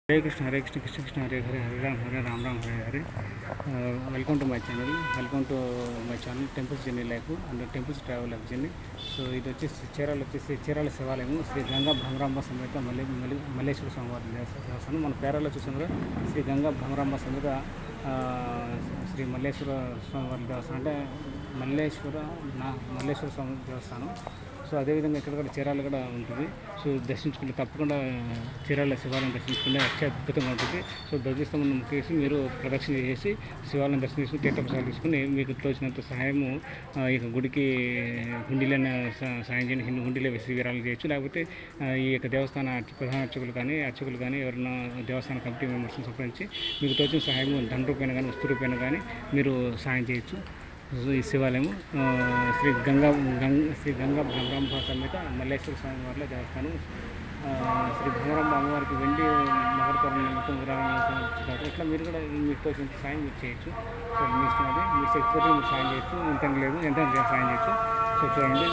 Hare Krishna Krishna Krishna Hare Hare Hare Ram Ram Hare Hare welcome to my channel temples journey life and temples travel life journey. So ఇది వచ్చేసి చీరాల శివాలయము శ్రీ గంగా భ్రమరాంబ సమేత మల్లేశ్వర స్వామివారి దేవస్థానం. మన పేరాల్లో చూసాం కదా, శ్రీ గంగా భ్రమరాంబ సమేత శ్రీ మల్లేశ్వర స్వామివారి దేవస్థానం, అంటే మల్లేశ్వర స్వామి దేవస్థానం. సో అదేవిధంగా ఇక్కడ కూడా చీరాలు కూడా ఉంటుంది. సో దర్శించుకుంటే తప్పకుండా చీరాల శివాలయం దర్శించుకుంటే అత్యద్భుతంగా ఉంటుంది. సో ధ్వజస్తంభం తీసి మీరు ప్రదక్షిణ చేసి శివాలయం దర్శనం చేసుకుని తీర్థప్రసాదాలు తీసుకుని మీకు తోచినంత సహాయము ఇక గుడికి హుండీలైన సాయం చేయండి, హుండీలో వేసి విరాళాలు చేయొచ్చు. లేకపోతే ఈ యొక్క దేవస్థాన ప్రధాన అర్చకులు కానీ ఎవరైనా దేవస్థాన కమిటీ మెంబర్స్ని సంప్రదించి మీకు తోచిన సహాయము ధన రూపాయన కానీ వస్తు రూపాయన కానీ మీరు సాయం చేయొచ్చు. ఈ శివాలయము శ్రీ గంగా భ్రమరాంబ సమేత మల్లేశ్వర స్వామి వారిలో దేవస్థానం. శ్రీ భ్రమరాంబ అమ్మవారికి వెండి మకరతోరణ నిమిత్తం విరాళాలు ఇట్లా మీరు కూడా మీకు తోచిన సాయం మీరు చేయొచ్చు. సో మీ ఇష్టం అది, మీ శక్తితో మీరు సాయం చేయొచ్చు, ఇంత లేదు ఎంత సాయం చేయొచ్చు. సో చూడండి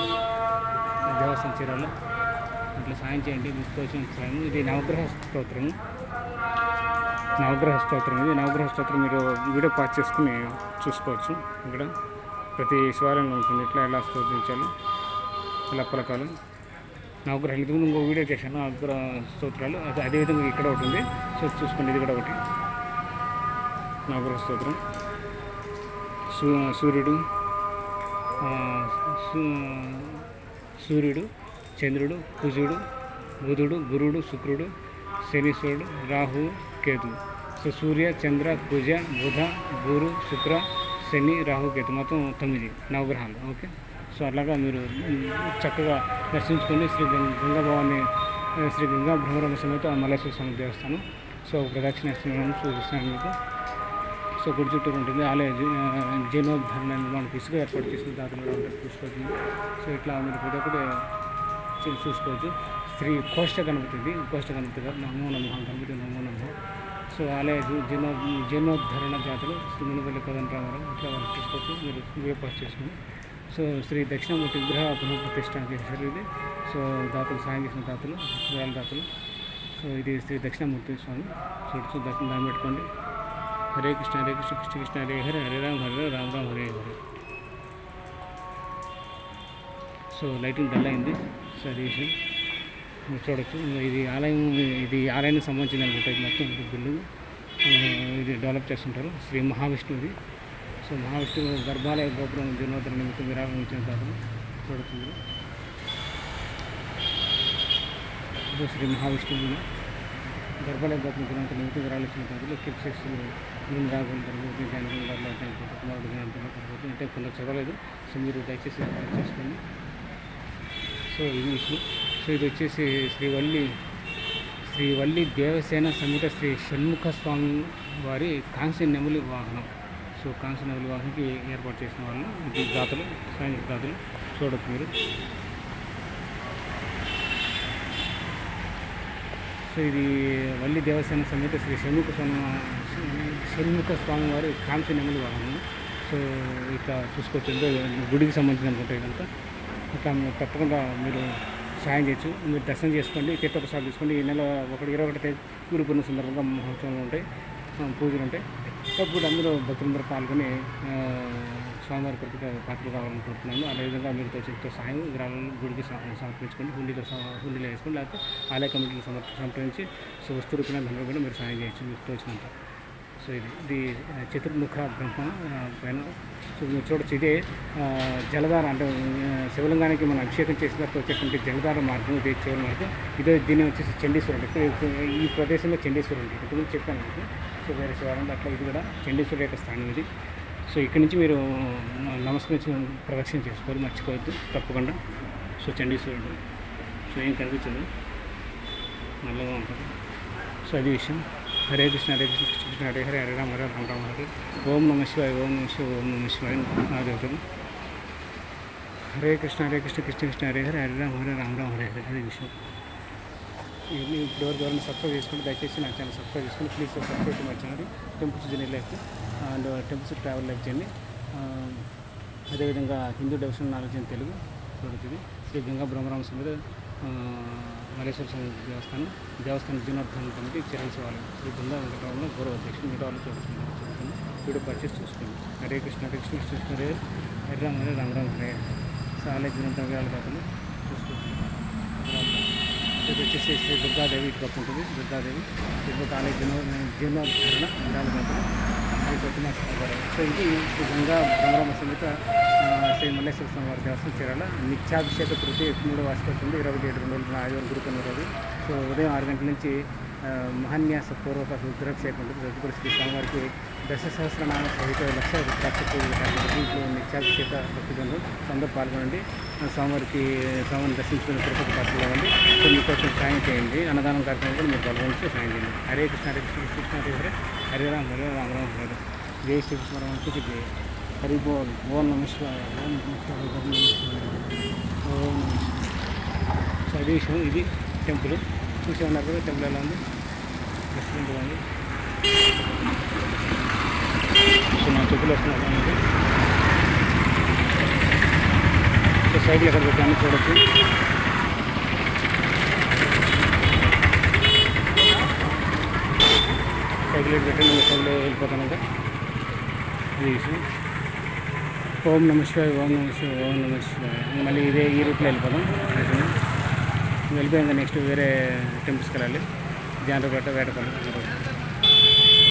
దేవస్థానం చీరాలు ఇట్లా సాయం చేయండి, మీకు తోచిన సాయం. ఇది నవగ్రహ స్తోత్రం. ఇది నవగ్రహ స్తోత్రం మీరు వీడియో పాస్ చేసుకుని చూసుకోవచ్చు. ఇక్కడ ప్రతి శివాలయంలో ఉంటుంది, ఇట్లా ఎలా స్తోత్రించాలి, ఇలా పలకాలు. నవగ్రహాలు ఇది ఇంకో వీడియో చేశాను, నవగ్రహ స్తోత్రాలు. అదేవిధంగా ఇక్కడ ఒకటి ఉంది. సో చూసుకోండి, ఇది కూడా ఒకటి నవగ్రహ స్తోత్రం. సూర్యుడు, చంద్రుడు, కుజుడు, బుధుడు, గురుడు, శుక్రుడు, శనీశ్వరుడు, రాహు, కేతు. సో సూర్య, చంద్ర, కుజ, బుధ, గురు, శుక్ర, శని, రాహు, కేతు మొత్తం 9 నవగ్రహాలు. ఓకే. సో అలాగా మీరు చక్కగా దర్శించుకొని శ్రీ గంగా భ్రమరాంబ సమేత మల్లేశ్వర స్వామి దేవస్థానం. సో ప్రదక్షిణ చూపిస్తున్నాను మీకు. సో గుడి చుట్టూరు ఉంటుంది. ఆలయ జీర్ణోద్ధరణ నిర్మాణం ఇసుక ఏర్పాటు చేసిన దాతలు కూడా ఉంటుంది, చూసుకోవచ్చు. సో ఇట్లా మీరు ప్రతి ఒక్కటి చూసుకోవచ్చు. శ్రీ కోష్ట గణపతి గారు నమో నమః గణపతి నమో నమః. సో ఆలయ జీర్ణోద్ధరణ జాతలు శ్రీ మునిపల్లి కోదండరామారావు ఇట్లా వాళ్ళు చూసుకోవచ్చు, మీరు వ్యూపాస్ చేసుకుని. సో శ్రీ దక్షిణామూర్తి విగ్రహ పునఃప్రతిష్ఠ చేశారు ఇది. సో దాతలు సాయం చేసిన వేల దాతలు. సో ఇది శ్రీ దక్షిణామూర్తి స్వామి. చూడచ్చు, దాన్ని పెట్టుకోండి. Hare Krishna Krishna Krishna Hare Hare Hare Rama Rama Hare Hare. So lighting dull అయింది. సో అది విషయం మీరు చూడొచ్చు. ఇది ఆలయానికి సంబంధించిన అనుకుంటుంది మొత్తం బిల్డింగ్. ఇది డెవలప్ చేస్తుంటారు. శ్రీ మహావిష్ణువుది. సో మహావిష్ణువు గర్భాలయ గోపురం జీర్ణోద్ధరణ నిమిత్తం విరాళం ఇచ్చిన దాతలు చూడొచ్చు మీరు. ఇది శ్రీ మహావిష్ణువు గర్భాలయ గోపురం జీర్ణోద్ధరణ నిమిత్తం విరాళం ఇచ్చిన దాతలు కిప్సెస్ రాఘవులు తరగతి కుమారుడు అంటే కొందరు చదవలేదు. సో మీరు దయచేసి చేసుకోండి. సో ఇది విషయం. సో ఇది వచ్చేసి శ్రీవల్లి దేవసేన సమేత శ్రీ షణ్ముఖ స్వామి వారి కాంస్య నెమలి వాహనం. సో కాంస్య నెమలి వాహనానికి ఏర్పాటు చేసిన వాళ్ళు ఇది దాతలు, సైనిక దాతలు చూడవచ్చు మీరు. సో ఇది వల్లి దేవసేన సమేత శ్రీ షణ్ముఖ స్వామి వారి కాంస్య నెమలి వాహనం. సో ఇట్లా చూసుకోవచ్చు, గుడికి సంబంధించిన అనుకుంటే ఇదంతా. ఇట్లా తప్పకుండా మీరు సాయం చేయొచ్చు. మీరు దర్శనం చేసుకోండి, తీర్థప్రసాదాలు తీసుకోండి. ఈ నెల 21 గురు పూర్ణ సందర్భంగా మహోత్సవాలు ఉంటాయి, పూజలు ఉంటాయి. తప్పకుండా అందరూ భక్తులందరూ పాల్గొని స్వామివారి కృతిగా పాత్రలు కావాలనుకుంటున్నాను. అదేవిధంగా మీరు తోచిన సాయం గ్రామాలను గుడికి సమర్పించుకోండి, హుండీలో వేసుకోండి. లేకపోతే ఆలయ కమిటీకి సంప్రదించి సో వస్తు రూపాయన ధన రూపాయన మీరు సాయం చేయొచ్చు మీకు తోచినంత. సో ఇది చతుర్ముఖ బ్రహ్మ పైన. సో మీరు చూడొచ్చు, ఇదే జలధార, అంటే శివలింగానికి మనం అభిషేకం చేసిన తర్వాత వచ్చేటువంటి జలధార మార్గం, ఇది చివరి మార్గం. ఇదే దీన్ని వచ్చేసి చండీశ్వరుడు. ఈ ప్రదేశంలో చండీశ్వరుడు ఉంటుంది. ఇప్పుడు చెప్పాను మీకు. సో వేరే శివాలయం అట్లా ఇది కూడా చండీశ్వరుడు యొక్క స్థానం ఇది. సో ఇక్కడి నుంచి మీరు నమస్కరించి ప్రదక్షిణ చేసుకోవాలి, మర్చిపోవద్దు తప్పకుండా. సో చండీశ్వరుడు. సో ఏం కనిపించదు, నల్లగా ఉంటుంది. సో అది విషయం. హరే కృష్ణ కృష్ణ కృష్ణ హరే హరే హరే రామ రామ రామ హరే. ఓం నమ శివాయ ఓం నమ శివాయ నాదేవతలు. హరే కృష్ణ కృష్ణ కృష్ణ హరే హరే హరే రామ రామ హరే హరే. అదే విషయం. ఇది ఇప్పటివరకు ఎవరైనా సబ్స్క్రైబ్ చేసుకుంటే దయచేసి నా ఛానల్ సబ్స్క్రైబ్ చేసుకోండి. Please subscribe to my channel temples journey life and temples travel life journey. అదేవిధంగా Hindu devotional knowledge in Telugu చూడొచ్చు. శ్రీ గంగా భ్రమరాంబ సమేత మల్లేశ్వర స్వామి దేవస్థానం జీర్ణోద్ధరణ కమిటీ చర్యలు శివాలయం శ్రీ బృందావన వెంకటరమణ గౌరవ అధ్యక్షులు మీతో చూపిస్తున్నాను. వీడియో పర్చేస్ చూసుకోండి. హరే కృష్ణ హరే హరే రామ హరే రామ రామ హరే. సో ఆలయ జీర్ణోద్ధరణ వివరాలు కాకుండా చూసుకుంటాం. ఇది వచ్చేసి శ్రీ దుర్గాదేవి ఇటు పక్క ఉంటుంది. దుర్గాదేవి తిరుపతి ఆలయ జీర్ణోద్ధరణ వివరాలు కాకుండా సో ఇది శ్రీ గంగా భ్రమరామ సమేత శ్రీ మల్లేశ్వర స్వామి వారి దేవస్థానం చీరాల నిత్యాభిషేక తృతీయ 3వ వార్షికోత్సవం 27/2 ఆదివారం గురుకున్న రోజు. సో ఉదయం 6 గంటల నుంచి మహాన్యాస పూర్వక రుద్రాభిషేకం ఉంటుంది. తదుపరి శ్రీ స్వామివారికి దశసహస్రనామ సహిత లక్ష రుద్రాక్ష దీంట్లో నిత్యాభిషేక భక్తులు అందరూ పాల్గొనండి. స్వామివారిని దర్శించుకుని తిరుపతి పాత్రలు అవ్వండి. సో మీకోసం సాయం చేయండి. అన్నదానం కార్యక్రమం కూడా మీరు పాల్గొని సాయం చేయండి. హరే కృష్ణ హరే హరే హరే రామ హరే రామ రామ హరే. జై శ్రీకృష్ణ రామకి జై. హరి బోల్ ఓం నమః శివాయ ఓం నమః శివాయ ఓం నమః శివాయ ఓం నమః శివాయ. సో అది విషయం. ఇది టెంపుల్ చూసే ఉన్నారు కదా. టెంపుల్ ఎలా ఉంది, రెస్టారెంట్ ఉంది. సో నా చెప్పులు వస్తున్నాయి. సో సైకిల్ ఎక్కడ పెట్టాను చూడొచ్చు. సైకిల్ పెట్టండి. సైకిల్ వెళ్ళిపోతానంటే ఇది విషయం. ఓం నమః శివాయ ఓం నమః శివాయ ఓం నమః శివాయ. మళ్ళీ ఈ రూట్లో వెళ్ళిపోదాం. వెళ్ళిపోయాక నెక్స్ట్ వేరే టెంపుల్స్కి వెళ్ళాలి. జానరపేట వేటపల్లి.